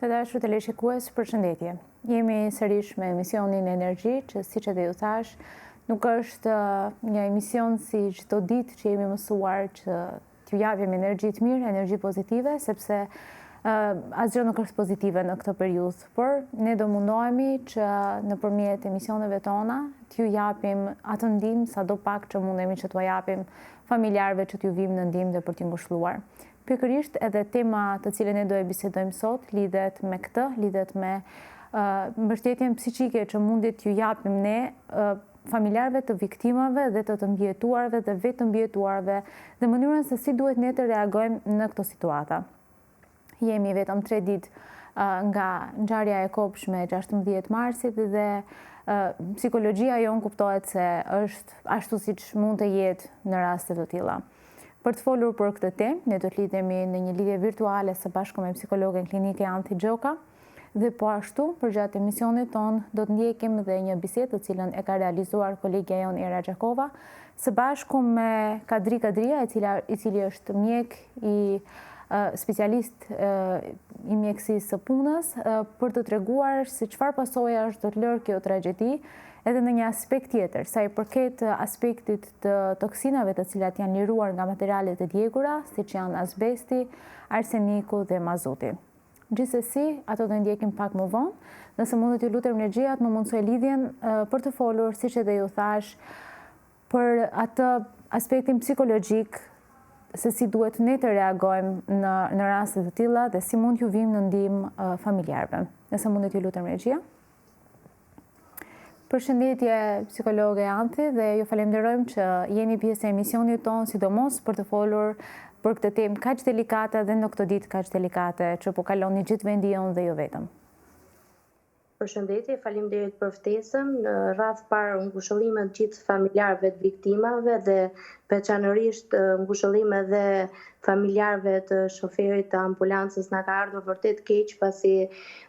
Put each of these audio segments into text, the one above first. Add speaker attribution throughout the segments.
Speaker 1: Të dashur teleshikues, përshëndetje. Jemi sërish me emisionin Energji, që siç edhe ju thash, nuk është një emision si çdo ditë që jemi mësuar që t'ju japim energji të mirë, energji pozitive, sepse asgjë nuk është pozitive në këtë periudhë, por ne do mundohemi që nëpërmjet emisioneve tona t'ju japim atë ndihmë sadopak që mundemi që t'u japim familjarëve që t'ju vijmë në ndihmë dhe për t'i ngushëlluar. Pikërisht edhe tema të cilën ne do e bisedojmë sot lidhet me këtë, lidhet me mbështetjen psiqike që mundit t'ju japim ne familjarëve të viktimave dhe të mbijetuarve dhe vetë të mbijetuarve dhe mënyrën se si duhet ne të reagojmë në këto situata. Jemi vetëm 3 ditë nga ngjarja e kopshme 16 marsit dhe psikologjia jonë kuptohet se është ashtu siç mund të jetë në raste të tilla. Për të folur për këtë temë, ne do të lidhemi në një lidhje virtuale së bashku me psikologen klinike Anti Gjoka dhe po ashtu, përgjatë emisionit tonë, do të ndjekim dhe një bisedë të cilën e ka realizuar kolegja jonë Era Gjakova, së bashku me Kadri Kadria, i cili është mjek i specialist i mjekësisë së punës, për të treguar se çfarë pasoja është do të lërë kjo tragjedi, edhe në një aspekt tjetër, sa i përket aspektit të toksinave të cilat janë liruar nga materialet e djegura, siç janë azbesti, arseniku dhe mazuti. Gjithsesi, ato do ndjekim pak më vonë, nëse mundet ju lutem Energjiat më mundsoj lidhjen për të folur, siç edhe ju thash, për atë aspektin psikologjik, se si duhet ne të reagojmë në raste të tilla dhe si mund t'ju vijmë në ndihmë familjarëve. Nëse mundet ju lutem Energjia. Përshëndetje psikologe Anti dhe ju falenderojmë që jeni pjesë e emisionit tonë, sidomos për të folur për këtë temë kaq delikate dhe në këtë ditë kaq delikate që po kaloni gjithë vendi jonë dhe jo vetëm.
Speaker 2: Përshëndetje, faleminderit për ftesën. Në radh parë ngushëllime të gjithë familjarëve të viktimave dhe veçanërisht ngushëllime dhe familjarëve të shoferit të ambulancës. Na ka ardhur vërtet keq pasi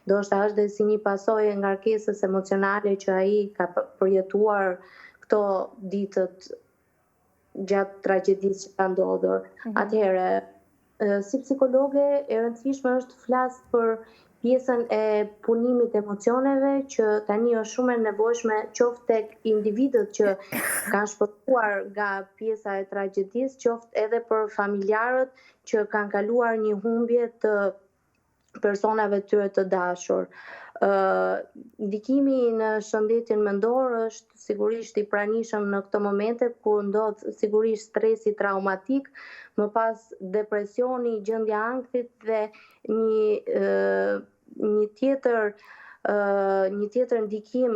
Speaker 2: ndoshta është dhe si një pasojë e ngarkesës emocionale që ai ka përjetuar këto ditët gjatë tragjedisë që ka ndodhur. Atëherë, si psikologe e rëndësishme është të flas për pjesën e punimit emocioneve që tani është shumë e nevojshme qoftë tek individët që kanë shpëtuar nga pjesa e tragjedisë, qoftë edhe për familjarët që kanë kaluar një humbje të personave tyre të dashur. Ndikimi në shëndetin mendor është sigurisht i pranishëm në këto momente kur ndodh sigurisht stresi traumatik, më pas depresioni, gjendja ankthit dhe një tjetër ndikim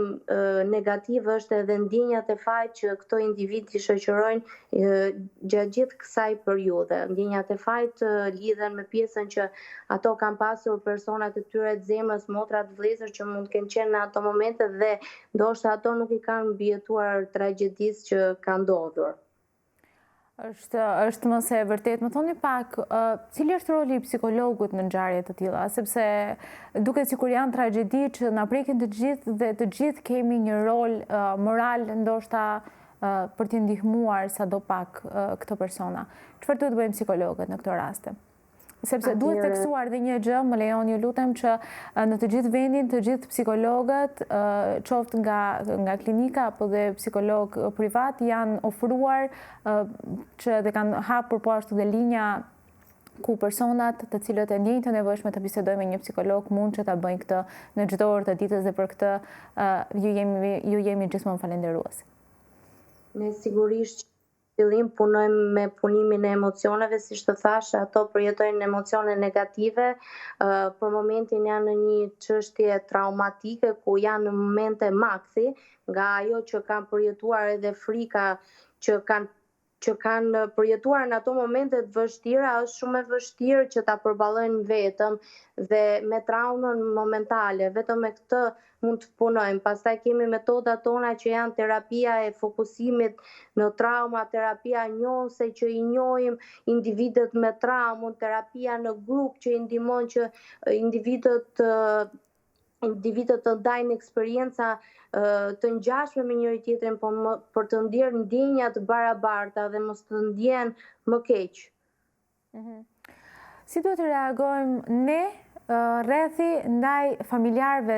Speaker 2: negativ është edhe ndjenjat e fajt që këto individ i shoqërojnë gjatë gjithë kësaj periudhe. Ndjenjat e fajt lidhen me pjesën që ato kanë pasur personat e tyre të zemrës, motrat, vëllezër që mund të kenë qenë në ato momente dhe ndoshta ato nuk i kanë mbijetuar tragjedisë që ka ndodhur.
Speaker 1: Është më se vërtet, më thoni pak, cili është roli i psikologut në ngjarje të tilla, sepse duket sikur janë tragjedi që na prekin të gjithë dhe të gjithë kemi një rol moral ndoshta për t'i ndihmuar sadopak këto persona. Çfarë duhet bëjmë psikologët në këto raste? Sepse duhet theksuar dhe një gjë, më lejoni ju lutem, që në të gjithë vendin, të gjithë psikologët, qoftë nga klinika apo dhe psikolog privat, janë ofruar që dhe kanë hapur po ashtu dhe linja ku personat të cilët e ndjejnë të nevojshme të bisedojnë me një psikolog mund që ta bëjnë këtë në çdo orë të ditës dhe për këtë ju jemi gjithmonë falënderues.
Speaker 2: Ne sigurisht fillim punojmë me punimin e emocioneve, siç të thash, ato përjetojnë emocione negative, për momentin janë në një çështje traumatike ku janë në momente makthi, nga ajo që kanë përjetuar edhe frika që kanë përjetuar në ato momente të vështira, është shumë e vështirë që ta përballojnë vetëm dhe me traumën momentale, vetëm me këtë mund të punojmë. Pastaj kemi metodat tona që janë terapia e fokusimit në trauma, terapia njohëse që i njohim individët me traumë, terapia në grup që i ndihmon që individët të ndajnë eksperjenca të ngjashme me njëri tjetrin, për të ndjerë ndjenja të barabarta dhe mos të ndjenë më keq.
Speaker 1: Si duhet të reagojmë ne rrethi ndaj familjarëve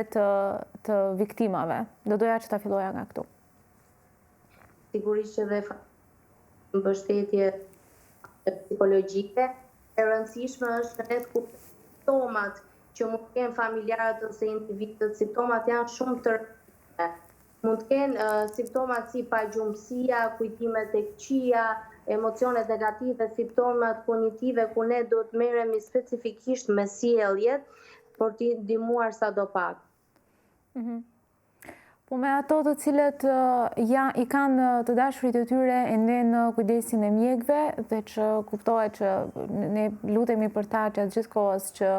Speaker 1: të viktimave? Do doja që ta filloja nga këtu.
Speaker 2: Sigurisht që dhe mbështetje psikologjike, e rëndësishme është në ku simptomat që mund të kenë familjarët ose individët, simptomat janë shumë të rëndësishme. Mund të kenë simptomat si pagjumësia, kujtimet e këqija, emocionet negative, simptomat kognitive, ku ne do të merremi specifikisht me sjelljet për t'i ndihmuar sadopak.
Speaker 1: Po me ato të cilët i kanë të dashurit e tyre ende në kujdesin e mjekëve dhe që kuptohet që ne lutemi për ta gjatë gjithë kohës që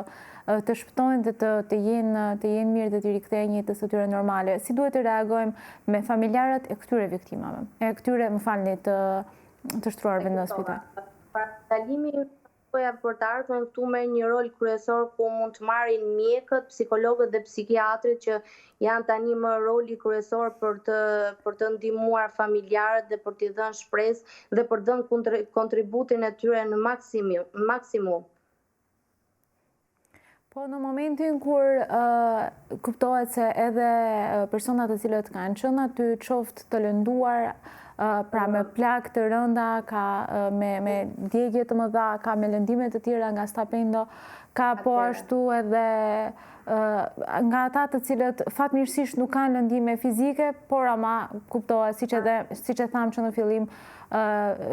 Speaker 1: të shpëtojnë dhe të jenë mirë dhe të rikthehen jetës së tyre normale. Si duhet të reagojmë me familjarët e këtyre viktimave? E këtyre, më falni, të shtruarve në spital.
Speaker 2: Parandalimi për të ardhmen këtu me një rol kryesor ku mund të marrin mjekët, psikologët dhe psikiatrit që janë tani më roli kryesor për të ndihmuar familjarët dhe për t'i dhënë shpresë dhe për të dhënë kontributin e tyre në maksimum.
Speaker 1: Po në momentin kur kuptohet se edhe personat të cilët kanë qenë aty qoftë të lënduar, pra me plak të rënda, ka me djegje të mëdha, ka me lëndime të tjera nga stapendo, ka po ashtu edhe nga ata të cilët fatmirësisht nuk kanë lëndime fizike, por ama kuptohet, siç e thamë që në fillim,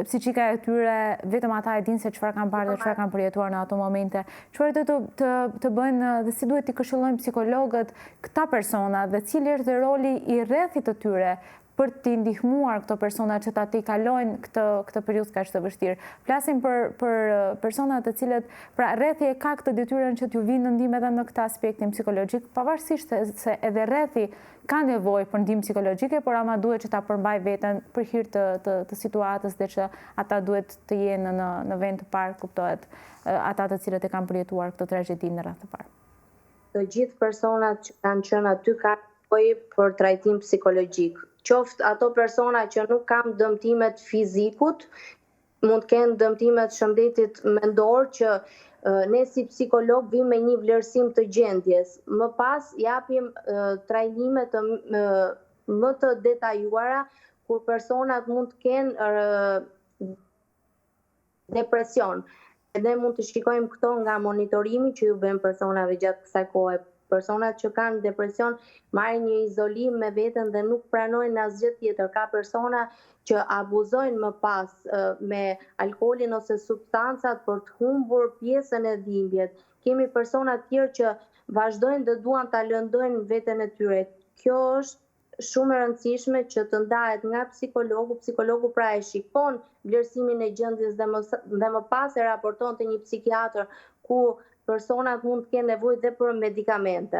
Speaker 1: psiqika e tyre, vetëm ata e dinë se çfarë kanë parë dhe çfarë kanë përjetuar në ato momente. Çfarë do të bëjnë dhe si duhet t'i këshillojnë psikologët këta persona dhe cili është roli i rrethit të tyre për t'i ndihmuar këto persona që ta t'i kalojnë këtë periudhë kaq të vështirë. Flasim për persona të cilët, pra rrethi e ka këtë detyrën që t'ju vinë në ndihmë edhe në këtë aspektin psikologjik, pavarësisht se edhe rrethi ka nevojë për ndihmë psikologjike, por ama duhet që ta përmbaj veten për hir të situatës dhe që ata duhet të jenë në vend të parë, kuptohet, ata të cilët e kanë përjetuar këtë tragjedi në radhë të parë.
Speaker 2: Të gjithë personat që kanë qenë aty kanë nevojë për trajtim psikologjik. Qoftë ato persona që nuk kanë dëmtimet fizikut, mund të kenë dëmtimet shëndetit mendor që ne si psikolog vim me një vlerësim të gjendjes. Më pas japim trajnime më të detajuara kur personat mund të kenë depresion. Ne mund të shikojmë këto nga monitorimi që ju bën personave gjatë kësaj kohe. Personat që kanë depresion marrin një izolim me veten dhe nuk pranojnë asgjë tjetër. Ka persona që abuzojnë më pas me alkoolin ose substancat për të humbur pjesën e dhimbjet. Kemi persona të tjerë që vazhdojnë dhe duan ta lëndojnë veten e tyre. Kjo është shumë e rëndësishme që të ndahet nga psikologu. Psikologu pra e shikon vlerësimin e gjendjes dhe më pas e raporton te një psikiatër ku personat mund të kenë nevojë dhe për medikamente.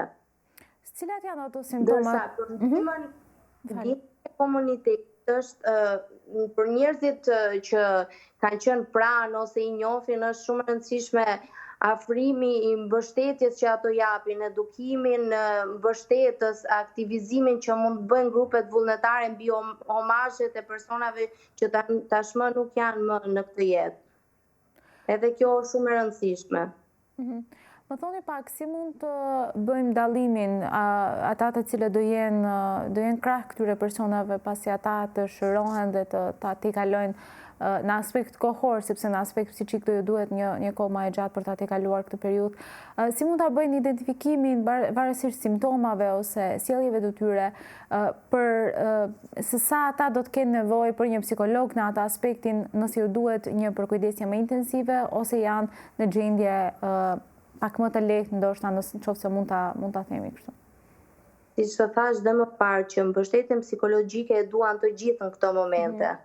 Speaker 1: Cilat janë ato simptomat?
Speaker 2: Dërsa për ndihmën e komunitetit është për njerëzit që kanë qenë pranë ose i njohin, është shumë e rëndësishme afrimi i mbështetjes që ato japin, edukimin, mbështetës, aktivizimin që mund të bëjnë grupet vullnetare mbi omazhet e personave që tashmë nuk janë më në këtë jetë. Edhe kjo është shumë e rëndësishme.
Speaker 1: Më thoni pak, si mund të bëjmë dallimin ata të cilët do jenë krah këtyre personave pasi ata të shërohen dhe t'i kalojnë në aspekt kohor, sepse në aspekt psiqik do ju duhet një kohë më e gjatë për ta t'i kaluar këtë periudhë. Si mund ta bëjnë identifikimin varësisht simptomave ose sjelljeve të tyre për se sa ata do të kenë nevojë për një psikolog në atë aspektin, nëse ju duhet një përkujdesje më intensive ose janë në gjendje pak më të lehtë, ndoshta nëse mund ta themi kështu.
Speaker 2: Siç të thash dhe më parë që mbështetjen psikologjike e duan të gjithë në këto momente.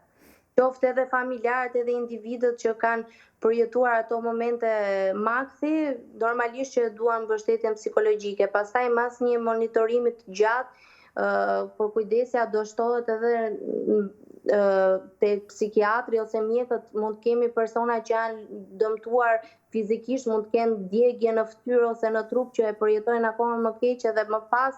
Speaker 2: Qoftë edhe familjarët edhe individët që kanë përjetuar ato momente maksi, normalisht që duan mbështetjen psikologjike. Pastaj mas një monitorimi të gjatë, përkujdesja do shtohet edhe te psikiatri ose mjekët. Mund të kemi persona që janë dëmtuar fizikisht, mund të kenë djegje në fytyrë ose në trup që e përjetojnë akoma më keq edhe më pas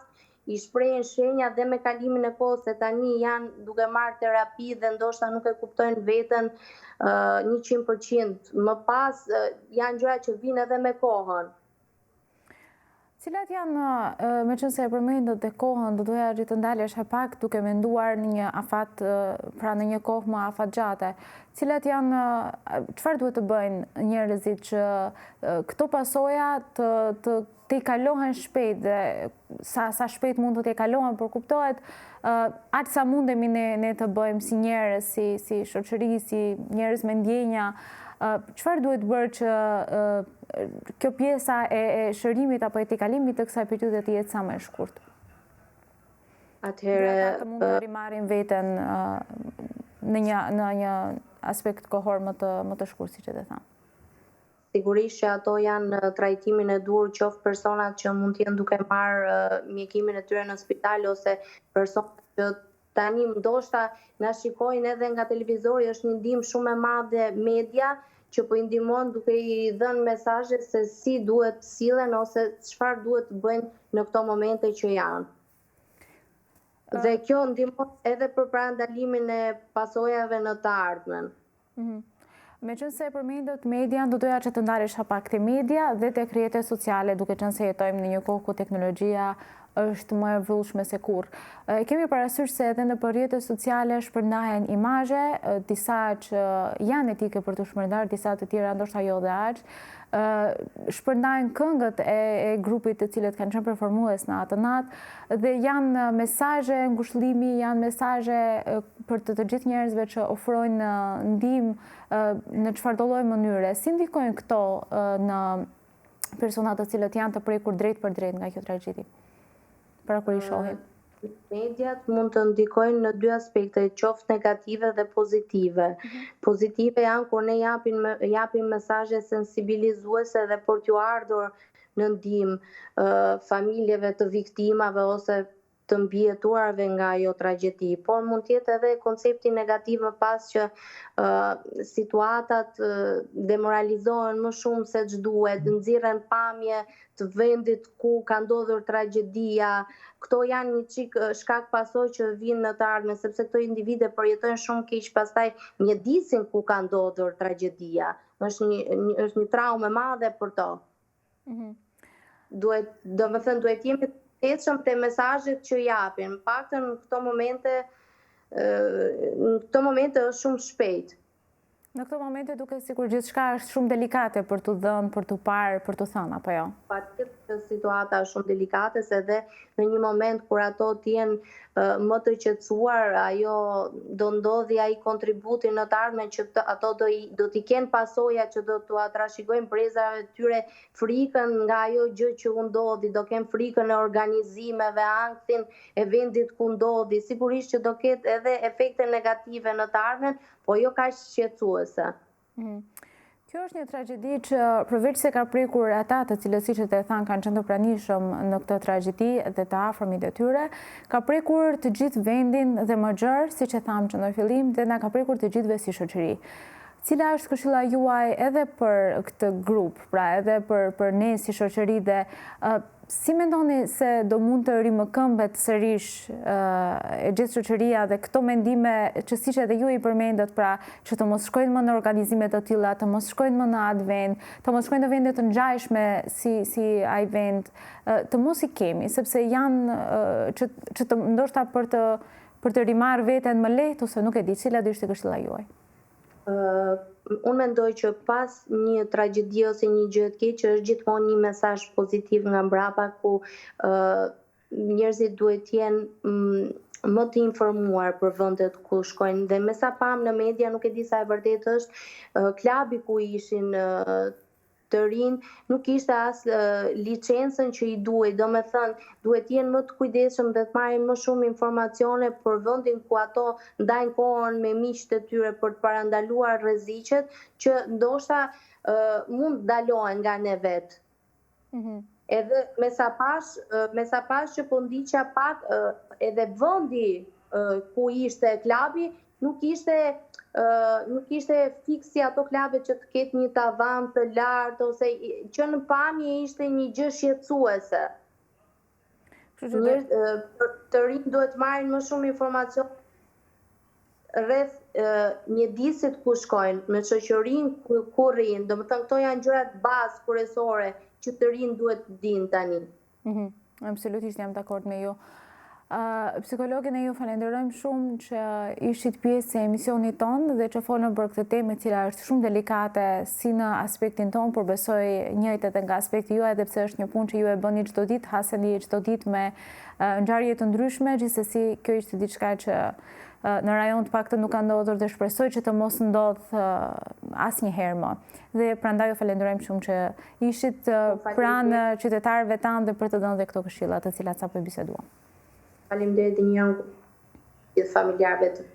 Speaker 2: i shprehin shenja dhe me kalimin e kohës se tani janë duke marrë terapi dhe ndoshta nuk e kuptojnë veten 100%. Më pas janë gjëra që vinë edhe me kohën.
Speaker 1: Cilat janë, me qënë se e përmendët dhe kohën, do doja që të ndalesh e pak duke menduar në një afat, pra në një kohë më afat gjate. Cilat janë, çfarë duhet të bëjnë njerëzit që këto pasoja të i kalohen shpejt dhe sa shpejt mund të t'i kalohen, por kuptohet aq sa mundemi ne të bëjmë si njerëz, si shoqëri, si njerëz me ndjenja. Çfarë duhet bërë që kjo pjesa e shërimit apo e t'i kalimit të kësaj periudhe të jetë sa më e shkurtë?
Speaker 2: Atëherë
Speaker 1: Ata të mund të rimarrin veten në një aspekt kohor më të shkurtë, siç e thamë.
Speaker 2: Sigurisht që ato janë trajtimin e dur, qoftë personat që mund të jenë duke marrë mjekimin e tyre në spital ose personat që tani ndoshta na shikojnë edhe nga televizori, është një ndihmë shumë e madhe media që po i ndihmon duke i dhënë mesazhe se si duhet sillen ose çfarë duhet të bëjnë në këto momente që janë. Dhe kjo ndihmon edhe për parandalimin e pasojave në të ardhmen.
Speaker 1: Me qënë se e përmendët media, do doja që të ndalesh pak te media dhe te rrjetet sociale, duke qenë se jetojmë në një kohë ku teknologjia është më e vrullshme se kurrë. Kemi parasysh se edhe në rrjetet sociale shpërndahen imazhe, disa që janë etike për të shpërndarë, disa të tjera ndoshta jo dhe aq. Shpërndajnë këngët e grupit të cilët kanë qenë performues në atë natë dhe janë mesazhe ngushëllimi, janë mesazhe për të gjithë njerëzve që ofrojnë ndihmë në çfarëdo lloj mënyre. Si ndikojnë këto në persona të cilët janë të prekur drejt për drejt nga kjo tragjedi? Para kur i shohin.
Speaker 2: Mediat mund të ndikojnë në dy aspekte, qoftë negative dhe pozitive. Pozitive janë kur ne japim mesazhe sensibilizuese dhe për t'ju ardhur në ndihmë familjeve të viktimave ose të mbijetuarve nga ajo tragjedi, por mund të jetë edhe koncepti negativ më pas që situatat demoralizohen më shumë se ç'duhet, nxirren pamje të vendit ku ka ndodhur tragjedia. Këto janë një çik shkak pasojë që vinë në të ardhmen, sepse këto individe përjetojnë shumë keq pastaj mjedisin ku ka ndodhur tragjedia. Është një traumë e madhe për to. Duhet jemi të tetshëm te mesazhet që japin. Në paktën në këto momente është shumë shpejt.
Speaker 1: Në këto momente duke sikur gjithçka është shumë delikate për t'u dhënë, për t'u parë, për t'u thënë, apo jo?
Speaker 2: Patjetër situata është shumë delikate, se edhe në një moment kur ato t'jenë më të qetësuar, ajo do ndodhi ai kontributi në të ardhmen që ato do t'i kenë pasoja që do t'u trashëgojnë brezave të tyre frikën nga ajo gjë që u ndodhi, do kenë frikën e organizimeve, anktin e vendit ku ndodhi. Sigurisht që do ketë edhe efekte negative në të ardhmen, po jo kaq shqetësuese.
Speaker 1: Kjo është një tragjedi që përveç se ka prekur ata të cilët siç e thanë kanë qenë të pranishëm në këtë tragjedi dhe të afërmit e tyre, ka prekur të gjithë vendin dhe më gjerë, siç e thamë që në fillim, dhe na ka prekur të gjithëve si shoqëri. Cila është këshilla juaj edhe për këtë grup, pra edhe për ne si shoqëri dhe si mendoni se do mund të rimëkëmbet sërish e gjithë shoqëria dhe këto mendime që siç edhe ju i përmendët, pra që të mos shkojnë më në organizime të tilla, të mos shkojnë më në atë vend, të mos shkojnë në vende të ngjashme si ai vend, të mos i kemi, sepse janë që të ndoshta për të rimarrë veten më lehtë ose nuk e di, cila do ishte këshilla juaj?
Speaker 2: Unë mendoj që pas një tragjedi ose një gjë të keqe është gjithmonë një mesazh pozitiv nga mbrapa ku njerëzit duhet të jenë më të informuar për vendet ku shkojnë. Dhe me sa pam në media, nuk e di sa e vërtet është, klabi ku ishin të rinj nuk ishte as licencën që i duhet, do me thënë duhet jenë më të kujdesshëm dhe të marrin më shumë informacione për vendin ku ato ndajnë kohën me miqtë e tyre për të parandaluar rreziqet që ndoshta mund dalohen nga ne vetë. Edhe me sa pash që po ndiqja pak edhe vendi ku ishte klabi nuk ishte fiksi ato klabet që të ketë një tavan të lartë ose që në pamje ishte një gjë shqetësuese. Të rinj duhet marrin më shumë informacion rreth mjedisit ku shkojnë, me shoqërinë ku rrinë. Domethënë këto janë gjërat bazë kryesore që të rinj duhet të dinë tani.
Speaker 1: Absolutisht jam dakord me ju. Psikologin e ju falenderojmë shumë që ishit pjesë e emisionit tonë dhe që folën për këtë temë e cila është shumë delikate si në aspektin tonë, por besoj njëjtë edhe nga aspekti juaj, edhe pse është një punë që ju e bëni çdo ditë, haseni çdo ditë me ngjarje të ndryshme, gjithsesi kjo ishte diçka që në rajon të paktën nuk ka ndodhur dhe shpresoj që të mos ndodh asnjëherë më. Dhe prandaj ju falenderojmë shumë që ishit pranë qytetarëve tanë dhe për të dhënë dhe këto këshilla të cilat sapo biseduam.
Speaker 2: Faleminderit dhe një gjithë familjarëve të